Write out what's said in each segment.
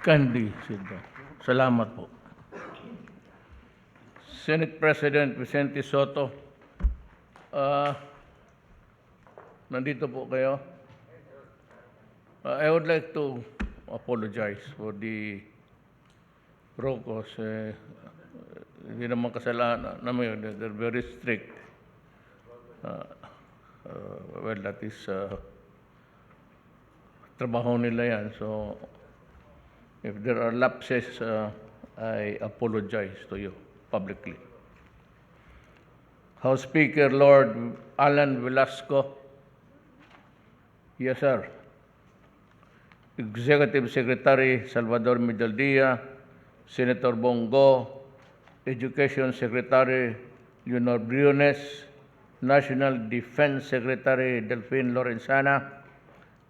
Kindly sit down. Salamat po. Senate President Vicente Soto, nandito po kayo. I would like to apologize for the Rocos. Hindi naman kasalanan namin. They're very strict. Well, that is trabaho nila yan. So, if there are lapses, I apologize to you publicly. House Speaker Lord Alan Velasco. Yes, sir. Executive Secretary Salvador Medaldia, Senator Bongo, Education Secretary Leonor Briones, National Defense Secretary Delphine Lorenzana,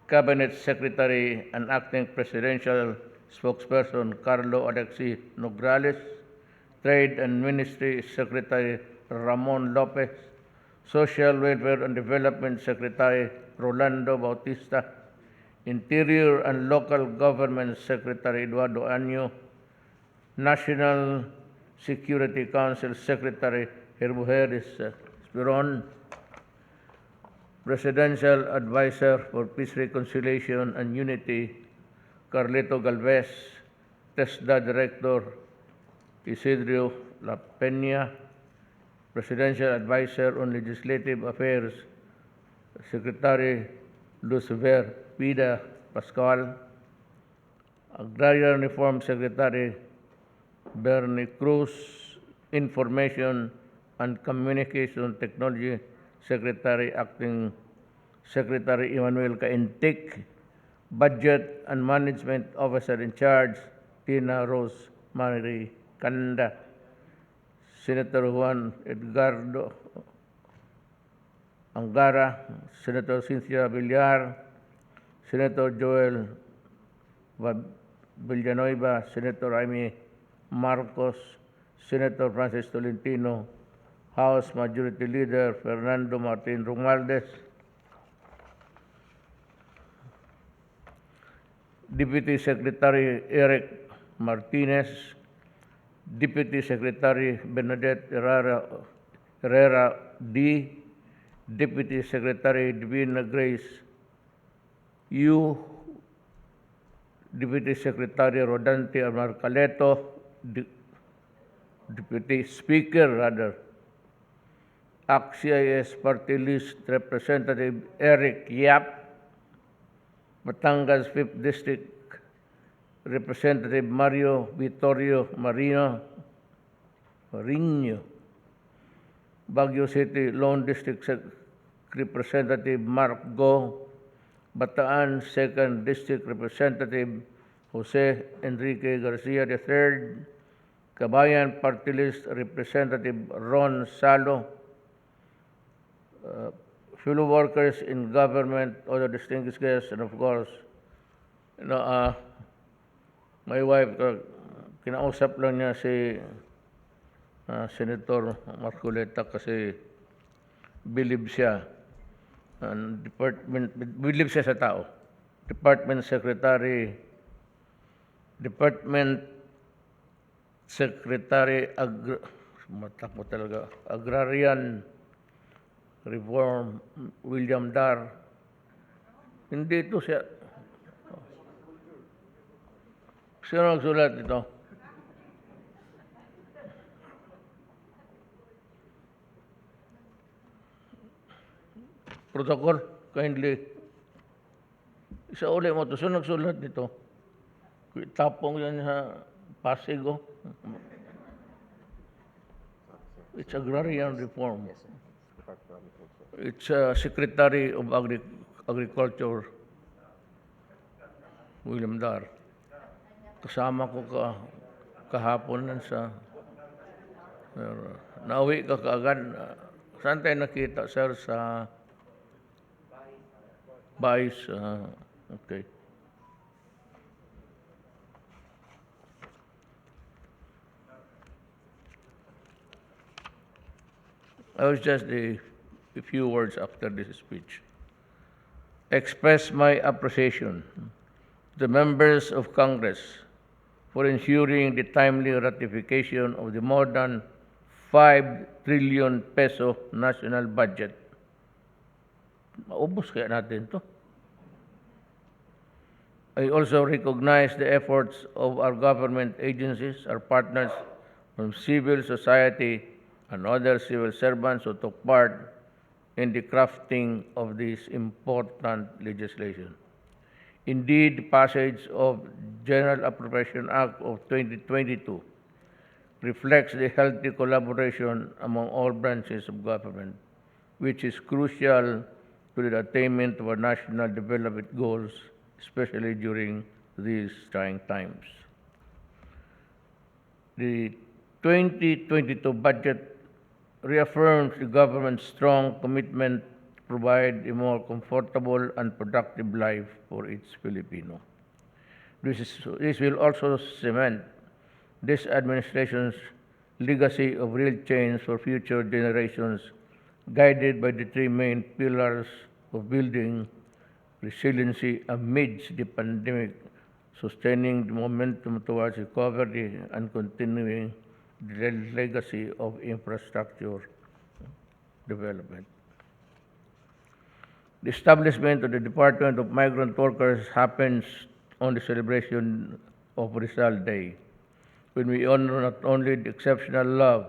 Cabinet Secretary and Acting Presidential Spokesperson Carlo Alexi Nograles, Trade and Ministry Secretary Ramon Lopez, Social Welfare and Development Secretary Rolando Bautista, Interior and Local Government Secretary Eduardo Año, National Security Council Secretary Herbujeres Spiron, Presidential Advisor for Peace, Reconciliation and Unity Carlito Galvez, TESDA Director Isidro La Peña, Presidential Advisor on Legislative Affairs Secretary Lucifer Pida Pascual, Agrarian Reform Secretary Bernie Cruz, Information and Communication Technology Secretary Acting Secretary Emmanuel Caintic, Budget and Management Officer in Charge Tina Rose Marie Canda, Senator Juan Edgardo Angara, Senator Cynthia Villar, Senator Joel Villanueva, Senator Jaime Marcos, Senator Francis Tolentino, House Majority Leader Fernando Martin Romualdez, Deputy Secretary Eric Martinez, Deputy Secretary Bernadette Herrera D., Deputy Secretary Divina Grace U., Deputy Secretary Rodante Amarcaleto, Deputy Speaker, ACT-CIS Party List Representative Eric Yap, Batangas 5th District Representative Mario Vittorio Marino, Baguio City Lone District Representative Mark Go, Bataan 2nd District Representative Jose Enrique Garcia III, Kabayan Party List Representative Ron Salo, fellow workers in government, other distinguished guests, and of course, my wife, kinausap lang niya si Senator Marcoleta kasi believe siya sa tao. Department Secretary Agrarian Reform William Dar. Hindi ito siya. Sino nagsulat ito? Protocol, kindly. Isa uli mo ito. Sino nagsulat nito? Tapong yan sa Pasig. It's Agrarian Reform. It's Secretary of Agriculture, William Dar. Kasama ko kahapon nan sa nauwi ka kaagad. Saan tayo nakita, sir? Sa Bais. Okay. I was just a few words after this speech. Express my appreciation to the members of Congress for ensuring the timely ratification of the more than 5 trillion peso national budget. Maubos kaya natin to. I also recognize the efforts of our government agencies, our partners from civil society and other civil servants who took part in the crafting of this important legislation. Indeed, the passage of General Appropriation Act of 2022 reflects the healthy collaboration among all branches of government, which is crucial to the attainment of our national development goals, especially during these trying times. The 2022 budget reaffirms the government's strong commitment to provide a more comfortable and productive life for its Filipino. This will also cement this administration's legacy of real change for future generations, guided by the three main pillars of building resiliency amidst the pandemic, sustaining the momentum towards recovery, and continuing the legacy of infrastructure development. The establishment of the Department of Migrant Workers happens on the celebration of Rizal Day, when we honor not only the exceptional love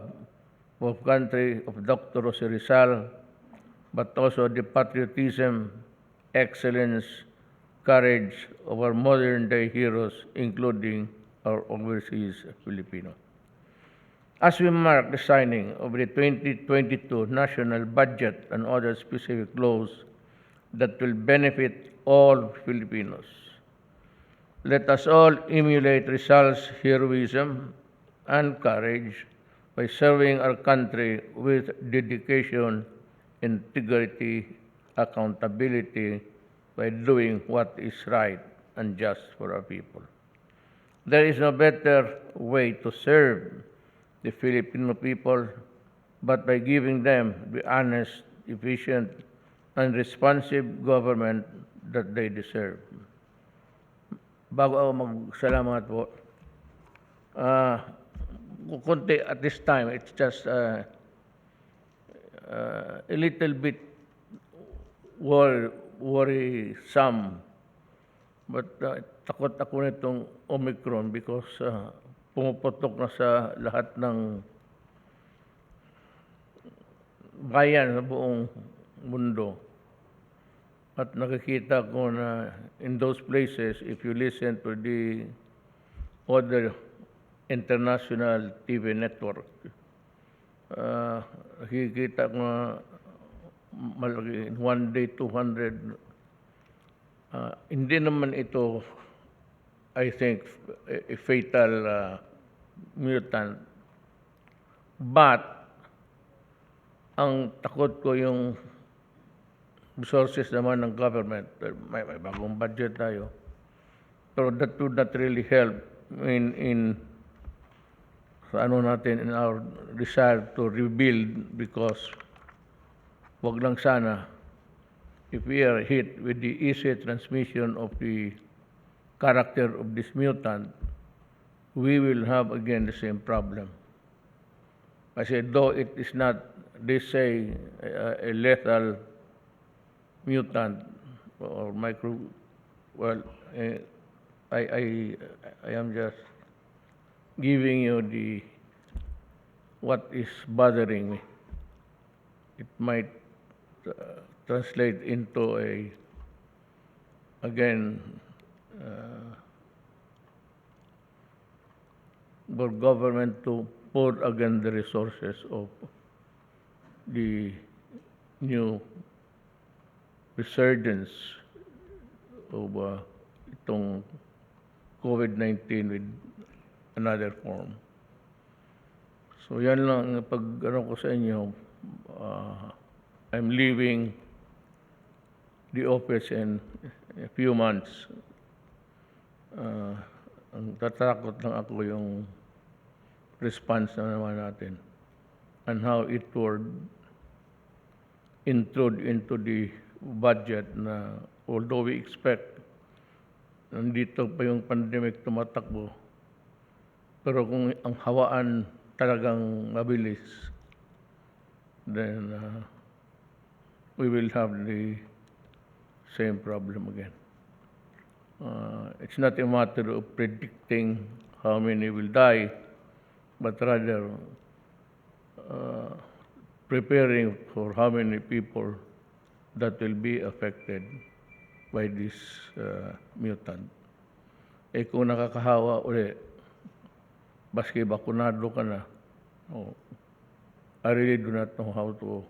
of country of Dr. Jose Rizal, but also the patriotism, excellence, courage of our modern-day heroes, including our overseas Filipino. As we mark the signing of the 2022 national budget and other specific laws that will benefit all Filipinos, let us all emulate Rizal's heroism and courage by serving our country with dedication, integrity, accountability, by doing what is right and just for our people. There is no better way to serve the Filipino people but by giving them the honest, efficient, and responsive government that they deserve. Bago ako magsalamat po, kunti at this time, it's just a little bit worrisome. But takot ako nitong Omicron because pumuputok na sa lahat ng bayan sa buong mundo. At nakikita ko na in those places, if you listen to the other international TV network, nakikita ko na malaki, in one day 200. Hindi naman ito, I think, a fatal mutant. But, ang takot ko yung resources naman ng government. May bagong budget tayo. Pero that would not really help in sa ano natin, in our desire to rebuild, because wag lang sana if we are hit with the easy transmission of the character of this mutant, we will have again the same problem. Kasi though it is not, they say, a lethal mutant or micro, well, I am just giving you the what is bothering me. It might translate into a, again, for government to pour again the resources of the new resurgence of itong COVID-19 with another form. So yan lang pag ano ko sa inyo, I'm leaving the office in a few months. Ang tatakot lang ako yung response na naman natin and how it would intrude into the budget na although we expect nandito pa yung pandemic tumatakbo, Pero kung ang hawaan talagang mabilis, then we will have the same problem again. It's not a matter of predicting how many will die, but rather preparing for how many people that will be affected by this mutant. Eh kung nakakahawa uli, baski bakunado ka na, oh, I really do not know how to.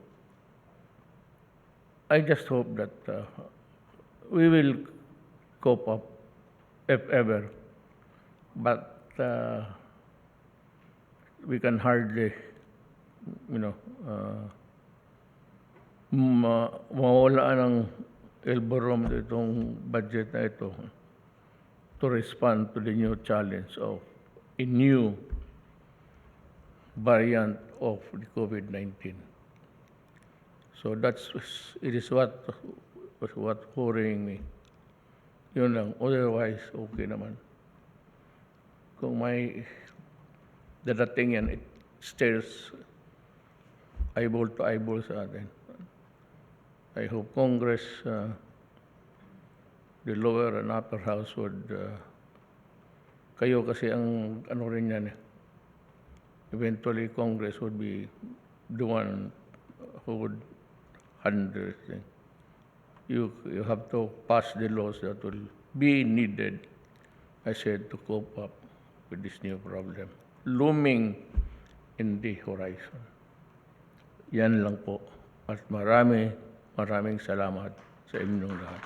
I just hope that we will cope up, if ever. But we can hardly, mawalaan ng elbow room itong budget na ito to respond to the new challenge of a new variant of the COVID-19. So it is what worrying me. Yun lang. Otherwise, okay naman. Kung may dadating yan, it stares eyeball to eyeball sa atin. I hope Congress, the lower and upper house would, kayo kasi ang ano rin yan, eventually Congress would be the one who would handle this thing. You have to pass the laws that will be needed, I said, to cope up with this new problem looming in the horizon. Yan lang po. At maraming salamat sa inyong lahat.